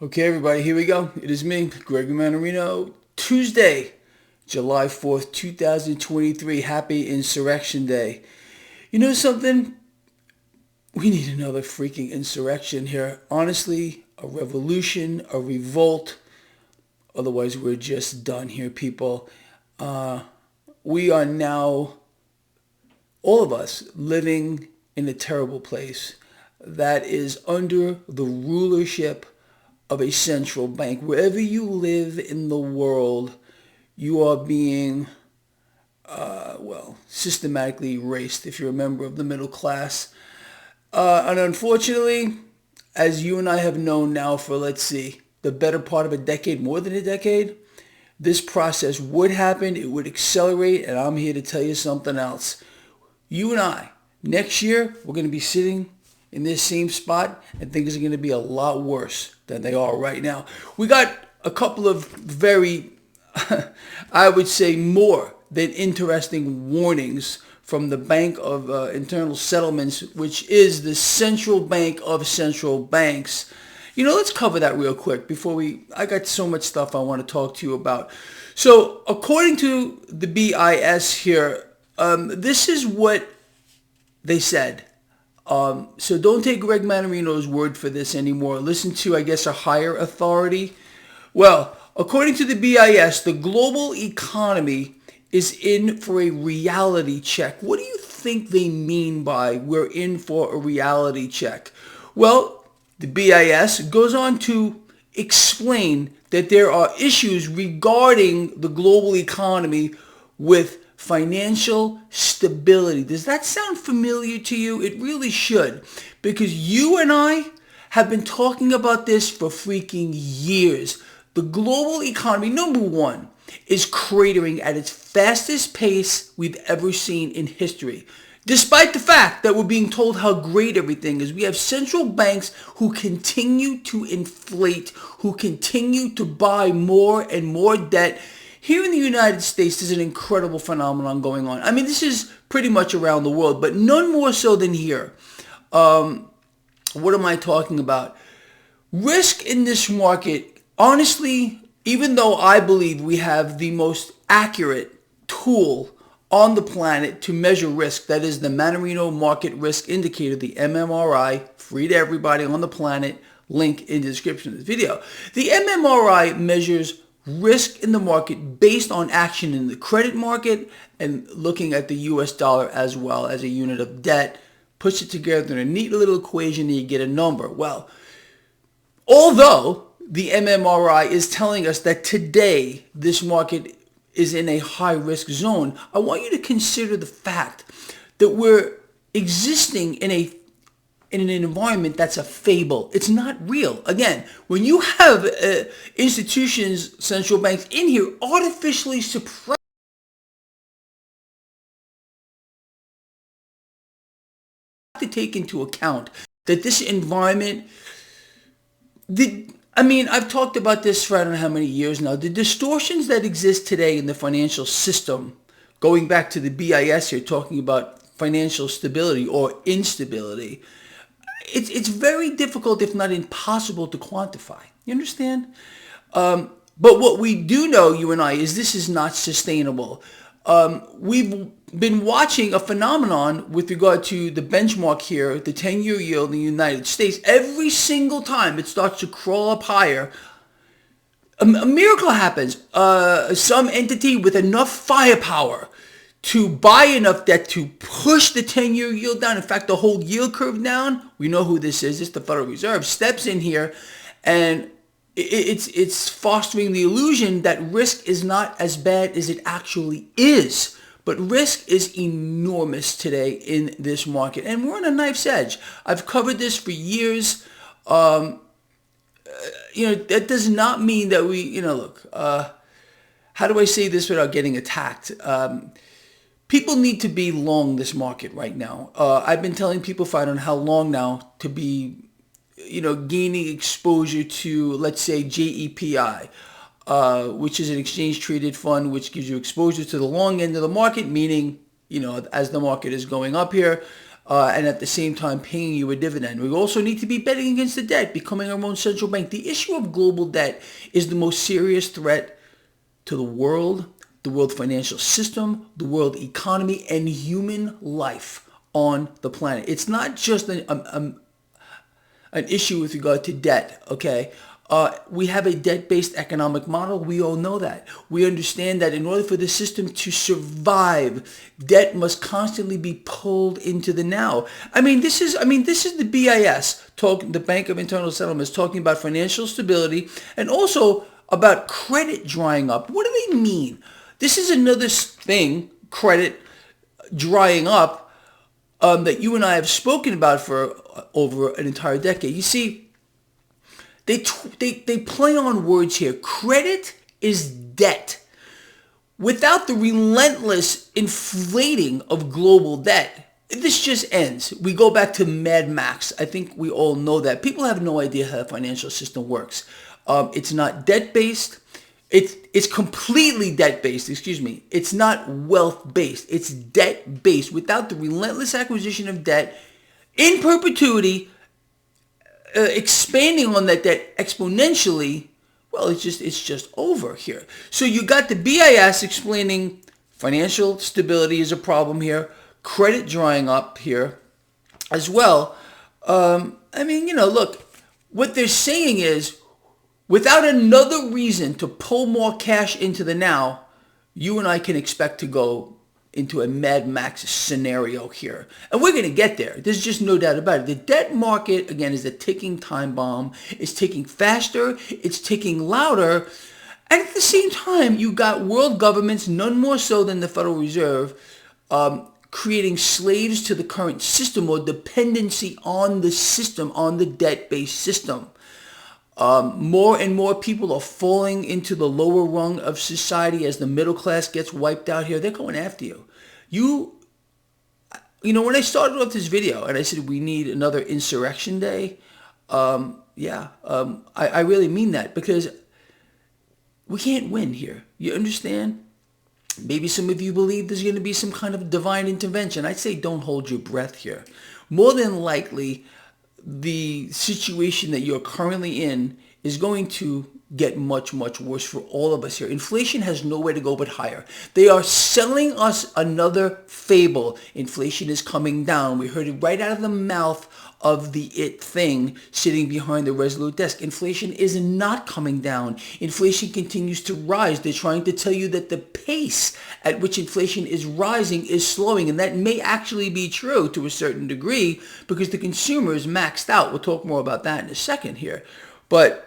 Okay, everybody, here we go. It is me, Gregory Mannarino. Tuesday, July 4th, 2023. Happy Insurrection Day. You know something? We need another freaking insurrection here. Honestly, a revolution, a revolt. Otherwise, we're just done here, people. We are now, all of us, living in a terrible place that is under the rulership of a central bank. Wherever you live in the world, you are being, systematically erased if you're a member of the middle class. And unfortunately, as you and I have known now for, let's see, the better part of a decade, more than a decade, this process would happen, it would accelerate, and I'm here to tell you something else. You and I, next year, we're going to be sitting in this same spot, and things are going to be a lot worse than they are right now. We got a couple of very, I would say, more than interesting warnings from the Bank of Internal Settlements, which is the central bank of central banks. You know, let's cover that real quick before I got so much stuff I want to talk to you about. So according to the BIS here, this is what they said. So don't take Greg Mannarino's word for this anymore. Listen to, I guess, a higher authority. Well, according to the BIS, the global economy is in for a reality check. What do you think they mean by we're in for a reality check? Well, the BIS goes on to explain that there are issues regarding the global economy with financial stability. Does that sound familiar to you? It really should, because you and I have been talking about this for freaking years. The global economy, number one, is cratering at its fastest pace we've ever seen in history. Despite the fact that we're being told how great everything is, we have central banks who continue to inflate, who continue to buy more and more debt. Here in the United States, there's an incredible phenomenon going on. I mean, this is pretty much around the world, but none more so than here. What am I talking about? Risk in this market, honestly, even though I believe we have the most accurate tool on the planet to measure risk, that is the Mannarino Market Risk Indicator, the MMRI, free to everybody on the planet, link in the description of this video. The MMRI measures risk in the market based on action in the credit market and looking at the US dollar as well as a unit of debt. Puts it together in a neat little equation and you get a number. Well, although the MMRI is telling us that today this market is in a high risk zone, I want you to consider the fact that we're existing in an environment that's a fable. It's not real. Again, when you have institutions, central banks in here artificially suppress, to take into account that this environment, I've talked about this for I don't know how many years now. The distortions that exist today in the financial system, going back to the BIS here, talking about financial stability or instability, it's very difficult, if not impossible, to quantify. You understand? But what we do know, you and I, is this is not sustainable. We've been watching a phenomenon with regard to the benchmark here, the 10-year yield in the United States. Every single time it starts to crawl up higher, a miracle happens. Some entity with enough firepower to buy enough debt to push the 10-year yield down, in fact, the whole yield curve down. We know who this is. It's the Federal Reserve. Steps in here, and it's fostering the illusion that risk is not as bad as it actually is. But risk is enormous today in this market, and we're on a knife's edge. I've covered this for years. That does not mean that we, look, how do I say this without getting attacked? People need to be long this market right now. I've been telling people for I don't know how long now to be, gaining exposure to, let's say, JEPI, which is an exchange-traded fund, which gives you exposure to the long end of the market, meaning, as the market is going up here, and at the same time paying you a dividend. We also need to be betting against the debt, becoming our own central bank. The issue of global debt is the most serious threat to the world financial system, the world economy, and human life on the planet. It's not just an issue with regard to debt, okay? We have a debt-based economic model. We all know that. We understand that in order for the system to survive, debt must constantly be pulled into the now. This is the BIS, the Bank of International Settlements, talking about financial stability and also about credit drying up. What do they mean? This is another thing, credit drying up, that you and I have spoken about for over an entire decade. You see, they play on words here. Credit is debt. Without the relentless inflating of global debt, this just ends. We go back to Mad Max. I think we all know that. People have no idea how the financial system works. It's not debt-based. It's completely debt-based, It's not wealth-based. It's debt-based. Without the relentless acquisition of debt in perpetuity, expanding on that debt exponentially, well, it's just over here. So you got the BIS explaining financial stability is a problem here, credit drying up here as well. Look, what they're saying is, without another reason to pull more cash into the now, you and I can expect to go into a Mad Max scenario here. And we're going to get there. There's just no doubt about it. The debt market, again, is a ticking time bomb. It's ticking faster. It's ticking louder. And at the same time, you got world governments, none more so than the Federal Reserve, creating slaves to the current system or dependency on the system, on the debt-based system. More and more people are falling into the lower rung of society as the middle class gets wiped out here. They're going after you. When I started off this video and I said we need another insurrection day, I really mean that, because we can't win here. You understand? Maybe some of you believe there's going to be some kind of divine intervention. I'd say don't hold your breath here. More than likely, the situation that you're currently in is going to get much, much worse for all of us here. Inflation has nowhere to go but higher. They are selling us another fable. Inflation is coming down. We heard it right out of the mouth of the it thing sitting behind the Resolute desk. Inflation is not coming down. Inflation continues to rise. They're trying to tell you that the pace at which inflation is rising is slowing, and that may actually be true to a certain degree because the consumer is maxed out. We'll talk more about that in a second here. But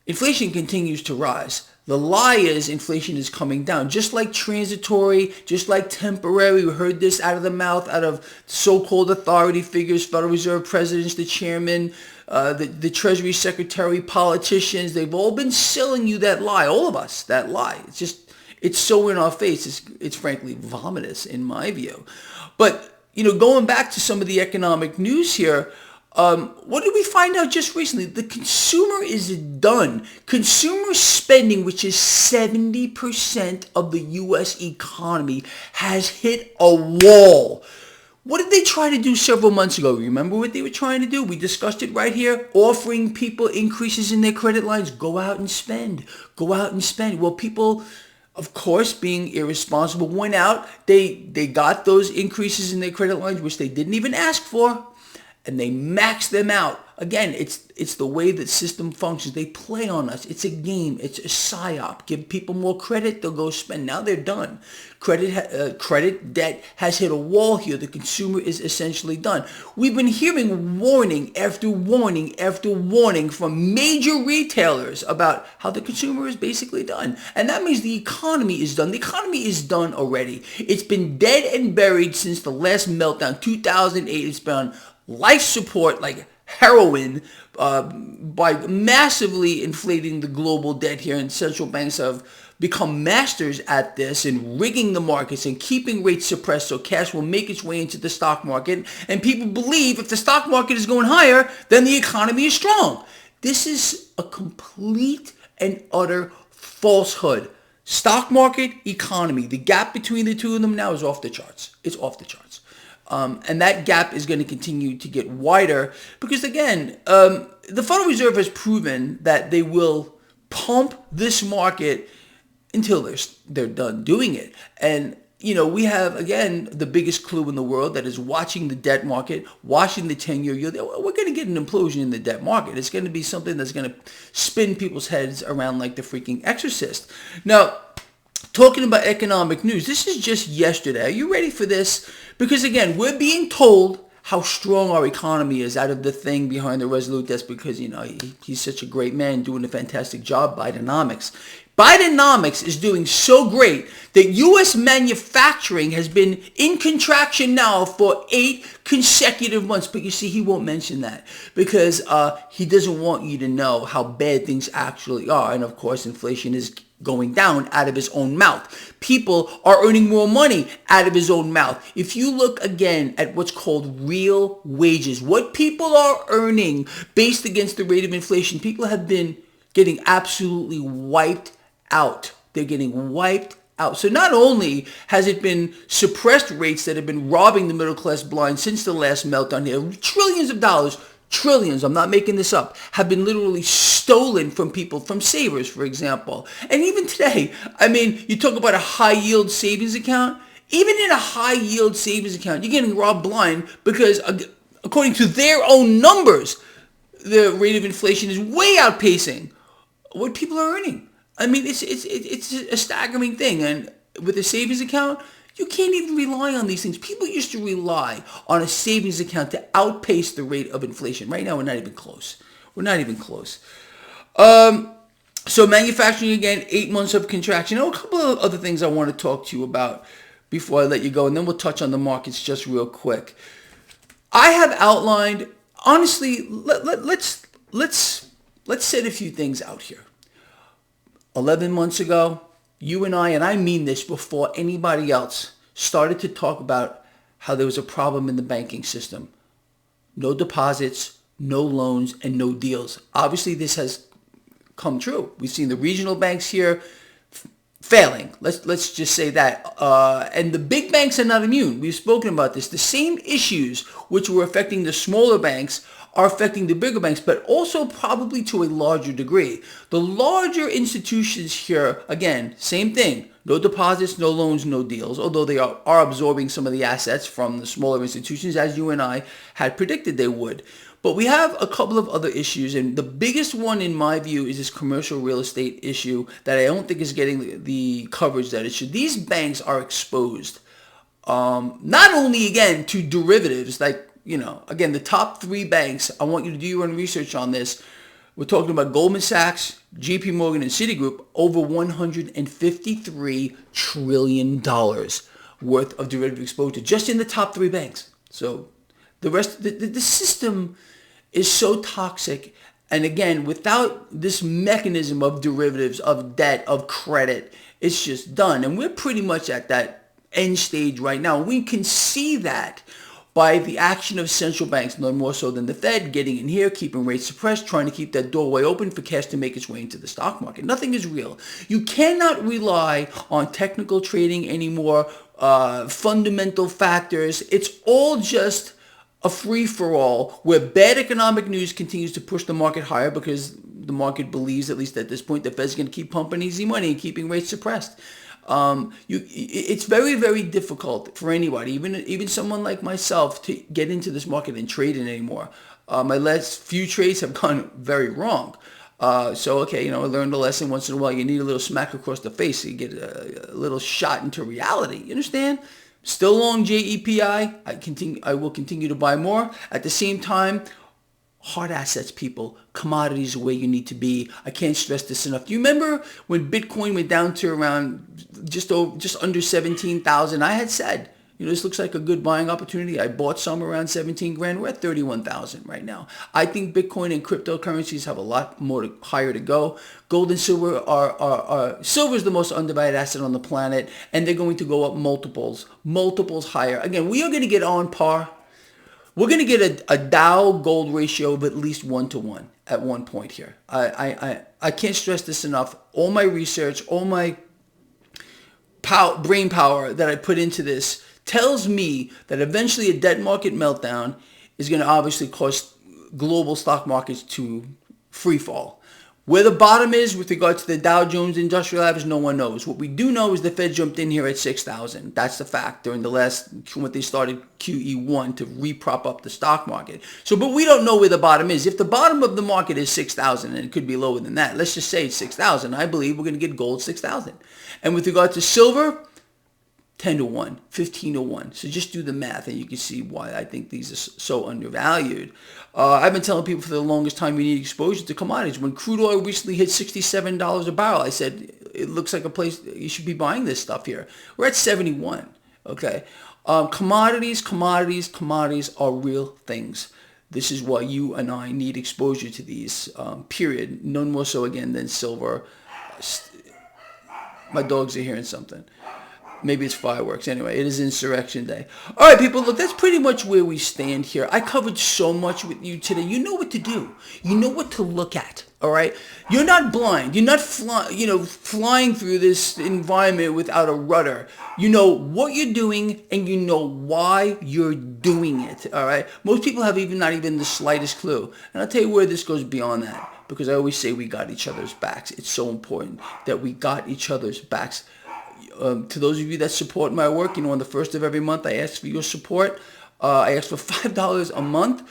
inflation continues to rise. The lie is inflation is coming down, just like transitory, just like temporary. We heard this out of the mouth, out of so-called authority figures, Federal Reserve presidents, the chairman, the Treasury Secretary, politicians. They've all been selling you that lie, all of us, that lie. It's so in our face. It's frankly vomitous in my view. But, going back to some of the economic news here, what did we find out just recently? The consumer is done. Consumer spending, which is 70% of the U.S. economy, has hit a wall. What did they try to do several months ago? Remember what they were trying to do? We discussed it right here. Offering people increases in their credit lines. Go out and spend. Go out and spend. Well, people, of course, being irresponsible, went out. They got those increases in their credit lines, which they didn't even ask for. And they max them out. Again, it's the way the system functions. They play on us. It's a game. It's a psyop. Give people more credit, they'll go spend. Now they're done. Credit debt has hit a wall here. The consumer is essentially done. We've been hearing warning after warning after warning from major retailers about how the consumer is basically done. And that means the economy is done. The economy is done already. It's been dead and buried since the last meltdown, 2008. It's been on life support like heroin by massively inflating the global debt here, and central banks have become masters at this and rigging the markets and keeping rates suppressed so cash will make its way into the stock market, and people believe if the stock market is going higher, then the economy is strong. This is a complete and utter falsehood. Stock market, economy, the gap between the two of them now is off the charts. It's off the charts. And that gap is going to continue to get wider because, again, the Federal Reserve has proven that they will pump this market until they're done doing it. And, we have, again, the biggest clue in the world that is watching the debt market, watching the 10-year yield. We're going to get an implosion in the debt market. It's going to be something that's going to spin people's heads around like the freaking exorcist. Now, talking about economic news, this is just yesterday. Are you ready for this? Because, again, we're being told how strong our economy is out of the thing behind the Resolute desk because, he's such a great man doing a fantastic job, Bidenomics. Bidenomics is doing so great that U.S. manufacturing has been in contraction now for 8 consecutive months. But you see, he won't mention that because he doesn't want you to know how bad things actually are. And, of course, inflation is going down out of his own mouth. People are earning more money out of his own mouth. If you look again at what's called real wages, what people are earning based against the rate of inflation, people have been getting absolutely wiped out. They're getting wiped out. So not only has it been suppressed rates that have been robbing the middle class blind since the last meltdown here, trillions of dollars, trillions, I'm not making this up, have been literally stolen from people, from savers, for example. And even today, you talk about a high yield savings account. Even in a high yield savings account, you're getting robbed blind because according to their own numbers, the rate of inflation is way outpacing what people are earning. It's a staggering thing. And with a savings account, you can't even rely on these things. People used to rely on a savings account to outpace the rate of inflation. Right now, we're not even close. So manufacturing, again, 8 months of contraction. A couple of other things I want to talk to you about before I let you go, and then we'll touch on the markets just real quick. I have outlined, honestly, let's set a few things out here. 11 months ago, you and I mean this before anybody else, started to talk about how there was a problem in the banking system. No deposits, no loans, and no deals. Obviously, this has come true. We've seen the regional banks here failing. Let's just say that. And the big banks are not immune. We've spoken about this. The same issues which were affecting the smaller banks are affecting the bigger banks, but also probably to a larger degree. The larger institutions here, again, same thing. No deposits, no loans, no deals, although they are absorbing some of the assets from the smaller institutions, as you and I had predicted they would. But we have a couple of other issues, and the biggest one, in my view, is this commercial real estate issue that I don't think is getting the coverage that it should. These banks are exposed, not only, again, to derivatives, like, again, the top 3 banks, I want you to do your own research on this. We're talking about Goldman Sachs, JP Morgan, and Citigroup, over $153 trillion worth of derivative exposure just in the top 3 banks. So the rest, the system is so toxic. And again, without this mechanism of derivatives, of debt, of credit, it's just done. And we're pretty much at that end stage right now. We can see that by the action of central banks, no more so than the Fed, getting in here, keeping rates suppressed, trying to keep that doorway open for cash to make its way into the stock market. Nothing is real. You cannot rely on technical trading anymore, fundamental factors. It's all just a free-for-all where bad economic news continues to push the market higher because the market believes, at least at this point, the Fed's going to keep pumping easy money and keeping rates suppressed. It's very, very difficult for anybody, even someone like myself, to get into this market and trade it anymore. My last few trades have gone very wrong. I learned a lesson once in a while. You need a little smack across the face so you get a little shot into reality. You understand? Still long JEPI. I will continue to buy more. At the same time, hard assets, people. Commodities are where you need to be. I can't stress this enough. Do you remember when Bitcoin went down to around just under 17,000? I had said, this looks like a good buying opportunity. I bought some around 17 grand. We're at 31,000 right now. I think Bitcoin and cryptocurrencies have a lot more higher to go. Gold and silver silver is the most undervalued asset on the planet, and they're going to go up multiples higher. Again, we are going to get on par. We're going to get a Dow gold ratio of at least 1-to-1 at one point here. I can't stress this enough. All my research, all my brain power that I put into this tells me that eventually a debt market meltdown is going to obviously cause global stock markets to free fall. Where the bottom is with regard to the Dow Jones Industrial Average, no one knows. What we do know is the Fed jumped in here at 6,000. That's the fact during the last, when they started QE1 to re-prop up the stock market. So, but we don't know where the bottom is. If the bottom of the market is 6,000, and it could be lower than that, let's just say it's 6,000, I believe we're going to get gold 6,000. And with regard to silver, 10 to 1, 15 to 1. So just do the math and you can see why I think these are so undervalued. I've been telling people for the longest time you need exposure to commodities. When crude oil recently hit $67 a barrel, I said, it looks like a place you should be buying this stuff here. We're at 71, okay? Commodities are real things. This is why you and I need exposure to these, period. None more so, again, than silver. My dogs are hearing something. Maybe it's fireworks. Anyway, it is Insurrection Day. All right, people, look, that's pretty much where we stand here. I covered so much with you today. You know what to do. You know what to look at, all right? You're not blind. You're not flying through this environment without a rudder. You know what you're doing, and you know why you're doing it, all right? Most people have not even the slightest clue. And I'll tell you where this goes beyond that, because I always say we got each other's backs. It's so important that we got each other's backs. To those of you that support my work, on the first of every month, I ask for your support. I ask for $5 a month.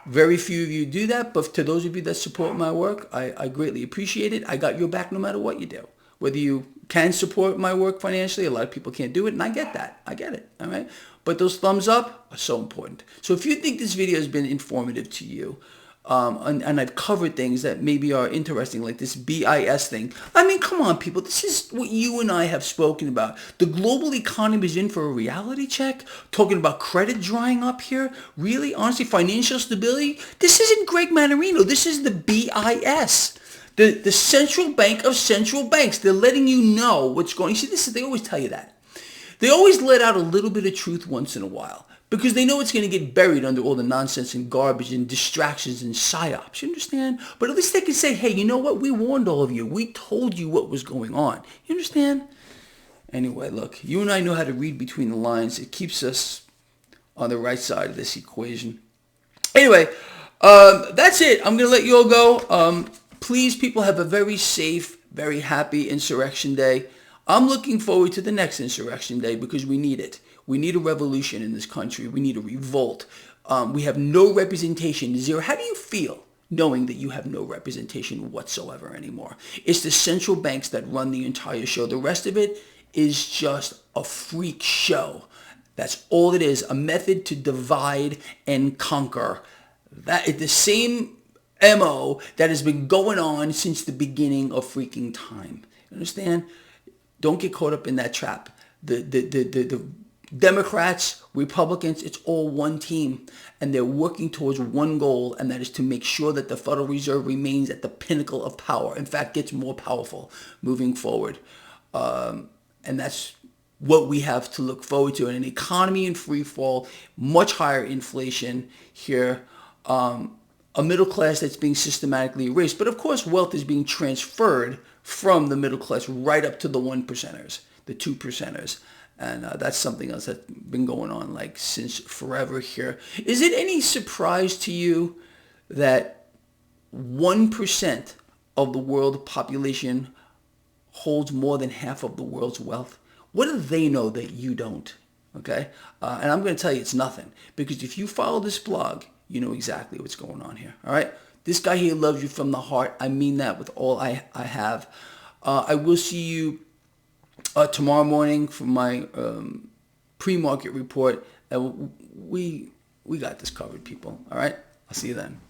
Very few of you do that, but to those of you that support my work, I greatly appreciate it. I got your back no matter what you do. Whether you can support my work financially, a lot of people can't do it, and I get that. I get it, all right? But those thumbs up are so important. So if you think this video has been informative to you, and I've covered things that maybe are interesting, like this BIS thing. I mean, come on, people. This is what you and I have spoken about. The global economy is in for a reality check. Talking about credit drying up here. Really? Honestly, financial stability? This isn't Greg Mannarino. This is the BIS. The central bank of central banks. They're letting you know what's going on. You see, they always tell you that. They always let out a little bit of truth once in a while, because they know it's going to get buried under all the nonsense and garbage and distractions and psyops. You understand? But at least they can say, hey, you know what? We warned all of you. We told you what was going on. You understand? Anyway, look, you and I know how to read between the lines. It keeps us on the right side of this equation. Anyway, that's it. I'm going to let you all go. Please, people, have a very safe, very happy Insurrection Day. I'm looking forward to the next Insurrection Day because we need it. We need a revolution in this country. We need a revolt. We have no representation. Zero. How do you feel knowing that you have no representation whatsoever anymore? It's the central banks that run the entire show. The rest of it is just a freak show. That's all it is. A method to divide and conquer. That is the same MO that has been going on since the beginning of freaking time. You understand? Don't get caught up in that trap. The Democrats, Republicans, it's all one team, and they're working towards one goal, and that is to make sure that the Federal Reserve remains at the pinnacle of power. In fact, gets more powerful moving forward. And that's what we have to look forward to. In an economy in free fall, much higher inflation here, a middle class that's being systematically erased. But of course, wealth is being transferred from the middle class right up to the 1%ers, the 2%ers. And that's something else that's been going on like since forever here. Is it any surprise to you that 1% of the world population holds more than half of the world's wealth? What do they know that you don't? Okay? And I'm going to tell you it's nothing. Because if you follow this blog, you know exactly what's going on here. All right? This guy here loves you from the heart. I mean that with all I have. I will see you tomorrow morning for my pre-market report. We got this covered, people. All right? I'll see you then.